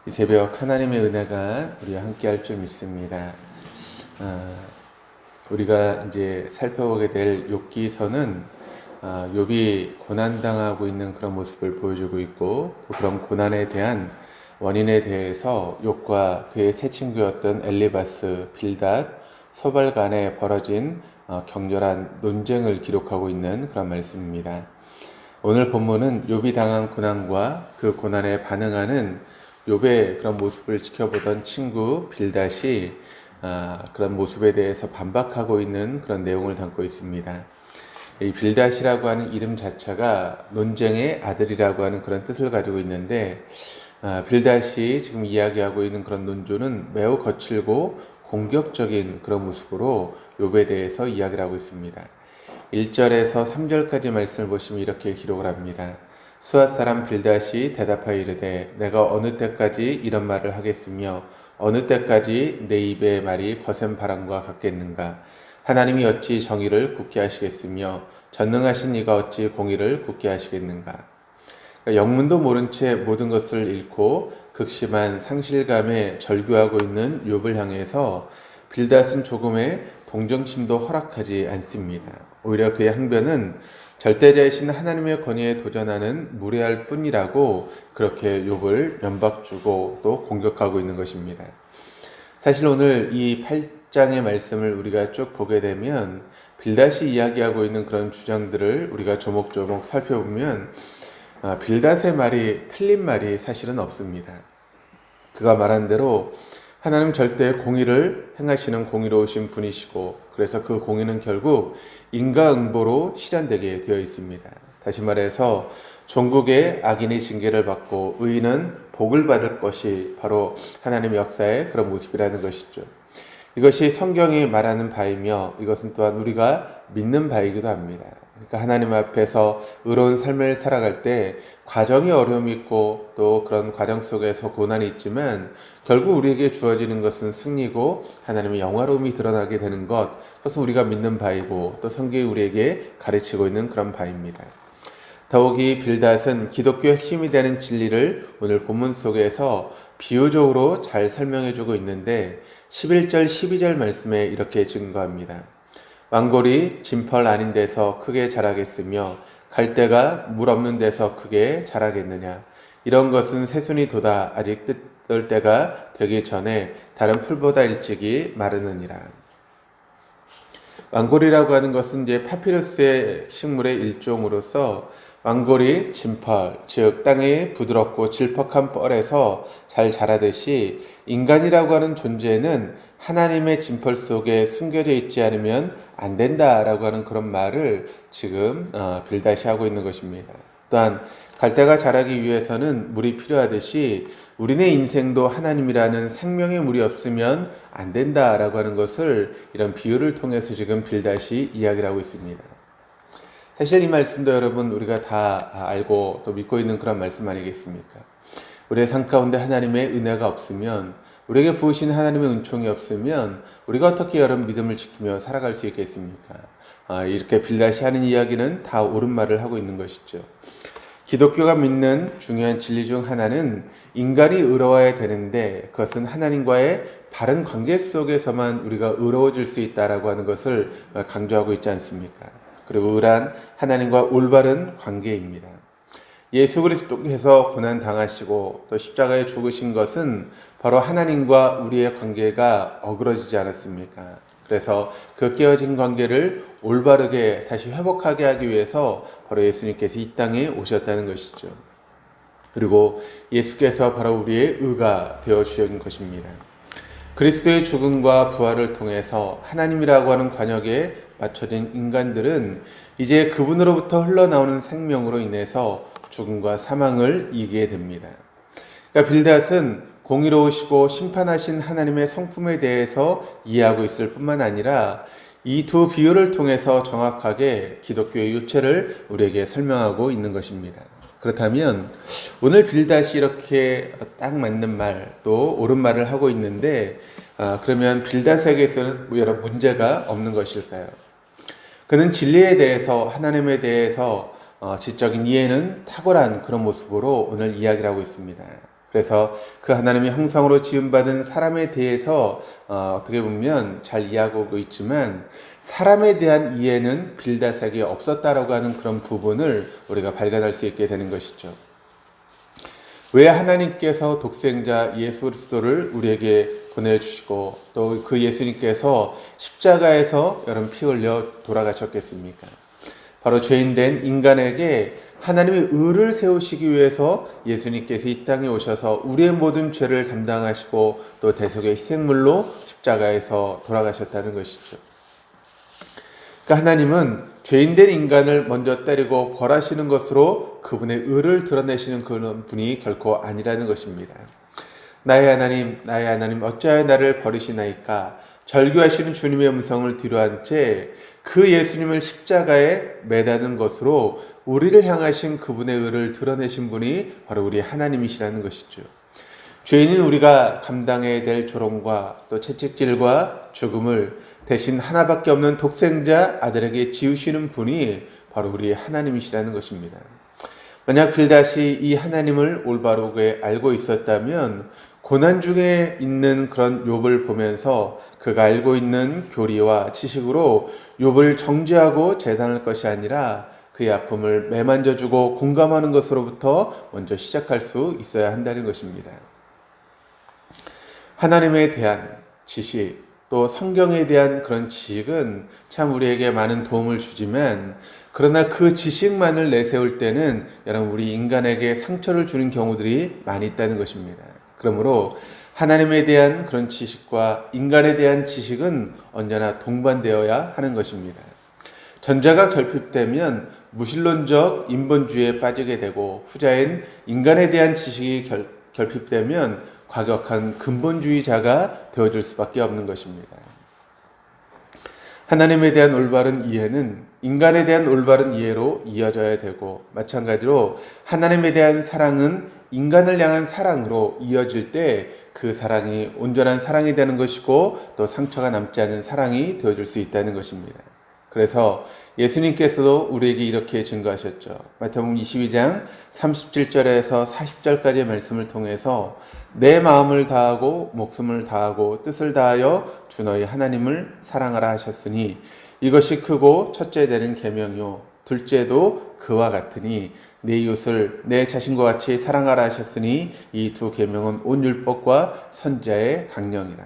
이 새벽 하나님의 은혜가 우리와 함께 할 줄 믿습니다. 우리가 이제 살펴보게 될 욥기서는 욥이 고난당하고 있는 그런 모습을 보여주고 있고, 또 그런 고난에 대한 원인에 대해서 욥과 그의 세 친구였던 엘리바스, 빌닷, 소발 간에 벌어진 격렬한 논쟁을 기록하고 있는 그런 말씀입니다. 오늘 본문은 욥이 당한 고난과 그 고난에 반응하는 욥의 그런 모습을 지켜보던 친구 빌닷이 그런 모습에 대해서 반박하고 있는 그런 내용을 담고 있습니다. 이 빌닷이라고 하는 이름 자체가 논쟁의 아들이라고 하는 그런 뜻을 가지고 있는데, 빌닷이 지금 이야기하고 있는 그런 논조는 매우 거칠고 공격적인 그런 모습으로 욥에 대해서 이야기를 하고 있습니다. 1절에서 3절까지 말씀을 보시면 이렇게 기록을 합니다. 수앗 사람 빌닷이 대답하여 이르되 내가 어느 때까지 이런 말을 하겠으며 어느 때까지 내 입의 말이 거센 바람과 같겠는가. 하나님이 어찌 정의를 굳게 하시겠으며 전능하신 이가 어찌 공의를 굳게 하시겠는가. 그러니까 영문도 모른 채 모든 것을 잃고 극심한 상실감에 절규하고 있는 욥을 향해서 빌닷은 조금의 동정심도 허락하지 않습니다. 오히려 그의 항변은 절대자이신 하나님의 권위에 도전하는 무례할 뿐이라고 그렇게 욥을 면박주고 또 공격하고 있는 것입니다. 사실 오늘 이 8장의 말씀을 우리가 쭉 보게 되면 빌닷이 이야기하고 있는 그런 주장들을 우리가 조목조목 살펴보면 빌닷의 말이 틀린 말이 사실은 없습니다. 그가 말한 대로 하나님 절대 공의를 행하시는 공의로우신 분이시고, 그래서 그 공의는 결국 인과응보로 실현되게 되어 있습니다. 다시 말해서 종국의 악인이 징계를 받고 의인은 복을 받을 것이 바로 하나님의 역사의 그런 모습이라는 것이죠. 이것이 성경이 말하는 바이며 이것은 또한 우리가 믿는 바이기도 합니다. 그러니까 하나님 앞에서 의로운 삶을 살아갈 때 과정이 어려움이 있고 또 그런 과정 속에서 고난이 있지만 결국 우리에게 주어지는 것은 승리고 하나님의 영화로움이 드러나게 되는 것, 그것은 우리가 믿는 바이고 또 성경이 우리에게 가르치고 있는 그런 바입니다. 더욱이 빌닷은 기독교의 핵심이 되는 진리를 오늘 본문 속에서 비유적으로 잘 설명해주고 있는데 11절 12절 말씀에 이렇게 증거합니다. 왕골이 진펄 아닌 데서 크게 자라겠으며 갈대가 물 없는 데서 크게 자라겠느냐. 이런 것은 새순이 돋아 아직 뜯을 때가 되기 전에 다른 풀보다 일찍이 마르느니라. 왕골이라고 하는 것은 이제 파피루스의 식물의 일종으로서 왕골이 진펄, 즉 땅의 부드럽고 질퍽한 뻘에서 잘 자라듯이 인간이라고 하는 존재는 하나님의 진펄 속에 숨겨져 있지 않으면 안 된다라고 하는 그런 말을 지금 빌닷이 하고 있는 것입니다. 또한 갈대가 자라기 위해서는 물이 필요하듯이 우리네 인생도 하나님이라는 생명의 물이 없으면 안 된다라고 하는 것을 이런 비유를 통해서 지금 빌닷이 이야기를 하고 있습니다. 사실 이 말씀도 여러분 우리가 다 알고 또 믿고 있는 그런 말씀 아니겠습니까? 우리의 삶 가운데 하나님의 은혜가 없으면, 우리에게 부으신 하나님의 은총이 없으면 우리가 어떻게 여러분 믿음을 지키며 살아갈 수 있겠습니까? 이렇게 빌닷이 하는 이야기는 다 옳은 말을 하고 있는 것이죠. 기독교가 믿는 중요한 진리 중 하나는 인간이 의로워야 되는데 그것은 하나님과의 바른 관계 속에서만 우리가 의로워질 수 있다라고 하는 것을 강조하고 있지 않습니까? 그리고 의란 하나님과 올바른 관계입니다. 예수 그리스도께서 고난 당하시고 또 십자가에 죽으신 것은 바로 하나님과 우리의 관계가 어그러지지 않았습니까? 그래서 그 깨어진 관계를 올바르게 다시 회복하게 하기 위해서 바로 예수님께서 이 땅에 오셨다는 것이죠. 그리고 예수께서 바로 우리의 의가 되어 주신 것입니다. 그리스도의 죽음과 부활을 통해서 하나님이라고 하는 관역에 맞춰진 인간들은 이제 그분으로부터 흘러나오는 생명으로 인해서 죽음과 사망을 이기게 됩니다. 그러니까 빌닷은 공의로우시고 심판하신 하나님의 성품에 대해서 이해하고 있을 뿐만 아니라 이 두 비유를 통해서 정확하게 기독교의 유체를 우리에게 설명하고 있는 것입니다. 그렇다면 오늘 빌닷이 이렇게 딱 맞는 말, 또 옳은 말을 하고 있는데 그러면 빌닷에게서는 여러 문제가 없는 것일까요? 그는 진리에 대해서, 하나님에 대해서 지적인 이해는 탁월한 그런 모습으로 오늘 이야기를 하고 있습니다. 그래서 그 하나님이 형상으로 지음받은 사람에 대해서 어떻게 보면 잘 이해하고 있지만 사람에 대한 이해는 빌닷에게 없었다라고 하는 그런 부분을 우리가 발견할 수 있게 되는 것이죠. 왜 하나님께서 독생자 예수 그리스도를 우리에게 보내주시고 또 그 예수님께서 십자가에서 여러분 피 흘려 돌아가셨겠습니까? 바로 죄인된 인간에게 하나님의 의를 세우시기 위해서 예수님께서 이 땅에 오셔서 우리의 모든 죄를 담당하시고 또 대속의 희생물로 십자가에서 돌아가셨다는 것이죠. 그러니까 하나님은 죄인된 인간을 먼저 때리고 벌하시는 것으로 그분의 의를 드러내시는 그런 분이 결코 아니라는 것입니다. 나의 하나님 어찌하여 나를 버리시나이까? 절규하시는 주님의 음성을 뒤로한 채 그 예수님을 십자가에 매다는 것으로 우리를 향하신 그분의 의를 드러내신 분이 바로 우리 하나님이시라는 것이죠. 죄인인 우리가 감당해야 될 조롱과 또 채찍질과 죽음을 대신 하나밖에 없는 독생자 아들에게 지으시는 분이 바로 우리 하나님이시라는 것입니다. 만약 빌닷이 이 하나님을 올바르게 알고 있었다면 고난 중에 있는 그런 욥을 보면서 그가 알고 있는 교리와 지식으로 욥을 정죄하고 재단할 것이 아니라 그의 아픔을 매만져주고 공감하는 것으로부터 먼저 시작할 수 있어야 한다는 것입니다. 하나님에 대한 지식, 또 성경에 대한 그런 지식은 참 우리에게 많은 도움을 주지만 그러나 그 지식만을 내세울 때는 여러분 우리 인간에게 상처를 주는 경우들이 많이 있다는 것입니다. 그러므로 하나님에 대한 그런 지식과 인간에 대한 지식은 언제나 동반되어야 하는 것입니다. 전자가 결핍되면 무신론적 인본주의에 빠지게 되고 후자인 인간에 대한 지식이 결핍되면 과격한 근본주의자가 되어줄 수밖에 없는 것입니다. 하나님에 대한 올바른 이해는 인간에 대한 올바른 이해로 이어져야 되고 마찬가지로 하나님에 대한 사랑은 인간을 향한 사랑으로 이어질 때 그 사랑이 온전한 사랑이 되는 것이고 또 상처가 남지 않은 사랑이 되어줄 수 있다는 것입니다. 그래서 예수님께서도 우리에게 이렇게 증거하셨죠. 마태복음 22장 37절에서 40절까지의 말씀을 통해서 내 마음을 다하고 목숨을 다하고 뜻을 다하여 주 너희 하나님을 사랑하라 하셨으니 이것이 크고 첫째 되는 계명이요 둘째도 그와 같으니 내 이웃을 내 자신과 같이 사랑하라 하셨으니 이 두 계명은 온 율법과 선지자의 강령이라.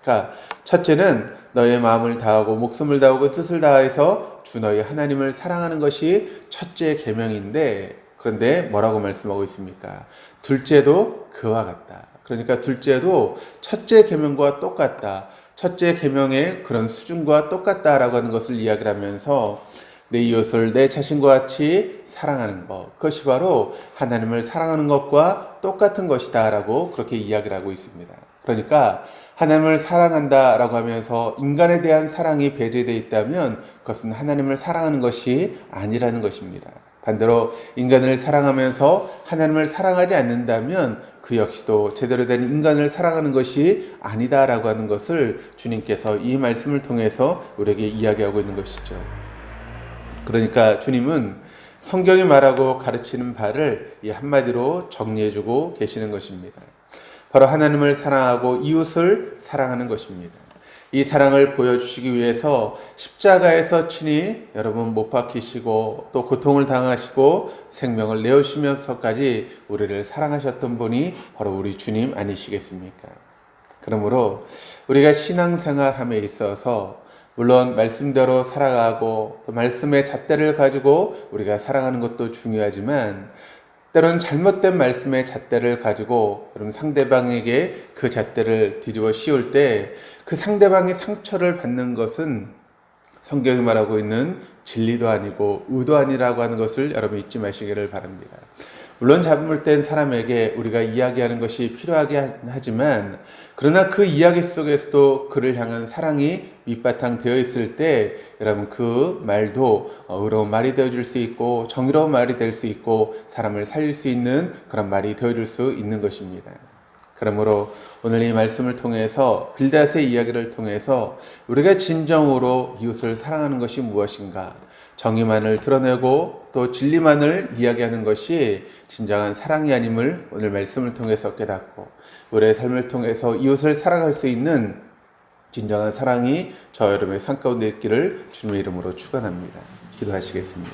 그러니까 첫째는 너의 마음을 다하고 목숨을 다하고 뜻을 다해서 주 너희 하나님을 사랑하는 것이 첫째 계명인데 그런데 뭐라고 말씀하고 있습니까? 둘째도 그와 같다. 그러니까 둘째도 첫째 계명과 똑같다. 첫째 계명의 그런 수준과 똑같다라고 하는 것을 이야기를 하면서 내 이웃을 내 자신과 같이 사랑하는 것, 그것이 바로 하나님을 사랑하는 것과 똑같은 것이다 라고 그렇게 이야기를 하고 있습니다. 그러니까 하나님을 사랑한다라고 하면서 인간에 대한 사랑이 배제되어 있다면 그것은 하나님을 사랑하는 것이 아니라는 것입니다. 반대로 인간을 사랑하면서 하나님을 사랑하지 않는다면 그 역시도 제대로 된 인간을 사랑하는 것이 아니다라고 하는 것을 주님께서 이 말씀을 통해서 우리에게 이야기하고 있는 것이죠. 그러니까 주님은 성경이 말하고 가르치는 바를 이 한마디로 정리해주고 계시는 것입니다. 바로 하나님을 사랑하고 이웃을 사랑하는 것입니다. 이 사랑을 보여주시기 위해서 십자가에서 친히 여러분 못 박히시고 또 고통을 당하시고 생명을 내어주시면서까지 우리를 사랑하셨던 분이 바로 우리 주님 아니시겠습니까? 그러므로 우리가 신앙생활함에 있어서 물론 말씀대로 살아가고 또 말씀의 잣대를 가지고 우리가 살아가는 것도 중요하지만 때로는 잘못된 말씀의 잣대를 가지고 여러분 상대방에게 그 잣대를 뒤집어 씌울 때 그 상대방이 상처를 받는 것은 성경이 말하고 있는 진리도 아니고 의도 아니라고 하는 것을 여러분 잊지 마시기를 바랍니다. 물론 잘못된 사람에게 우리가 이야기하는 것이 필요하긴 하지만 그러나 그 이야기 속에서도 그를 향한 사랑이 밑바탕 되어 있을 때 여러분 그 말도 의로운 말이 되어줄 수 있고 정의로운 말이 될 수 있고 사람을 살릴 수 있는 그런 말이 되어줄 수 있는 것입니다. 그러므로 오늘 이 말씀을 통해서 빌닷의 이야기를 통해서 우리가 진정으로 이웃을 사랑하는 것이 무엇인가, 정의만을 드러내고 또 진리만을 이야기하는 것이 진정한 사랑이 아님을 오늘 말씀을 통해서 깨닫고 우리의 삶을 통해서 이웃을 사랑할 수 있는 진정한 사랑이 저 여러분의 삶 가운데 있기를 주님의 이름으로 축원합니다. 기도하시겠습니다.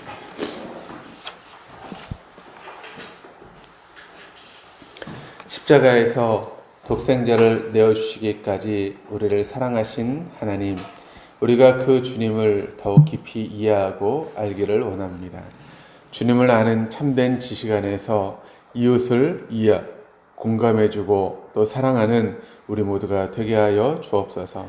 십자가에서 독생자를 내어주시기까지 우리를 사랑하신 하나님, 우리가 그 주님을 더욱 깊이 이해하고 알기를 원합니다. 주님을 아는 참된 지식 안에서 이웃을 공감해주고 또 사랑하는 우리 모두가 되게 하여 주옵소서.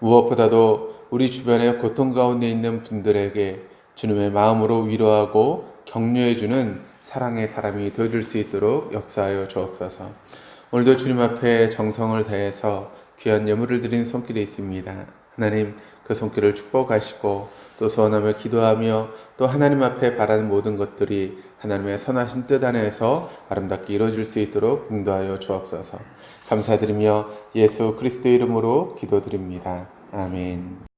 무엇보다도 우리 주변에 고통 가운데 있는 분들에게 주님의 마음으로 위로하고 격려해주는 사랑의 사람이 되어줄 수 있도록 역사하여 주옵소서. 오늘도 주님 앞에 정성을 다해서 귀한 예물을 드린 손길이 있습니다. 하나님, 그 손길을 축복하시고 또 소원하며 기도하며 또 하나님 앞에 바라는 모든 것들이 하나님의 선하신 뜻 안에서 아름답게 이루어질 수 있도록 인도하여 주옵소서. 감사드리며 예수 그리스도의 이름으로 기도드립니다. 아멘.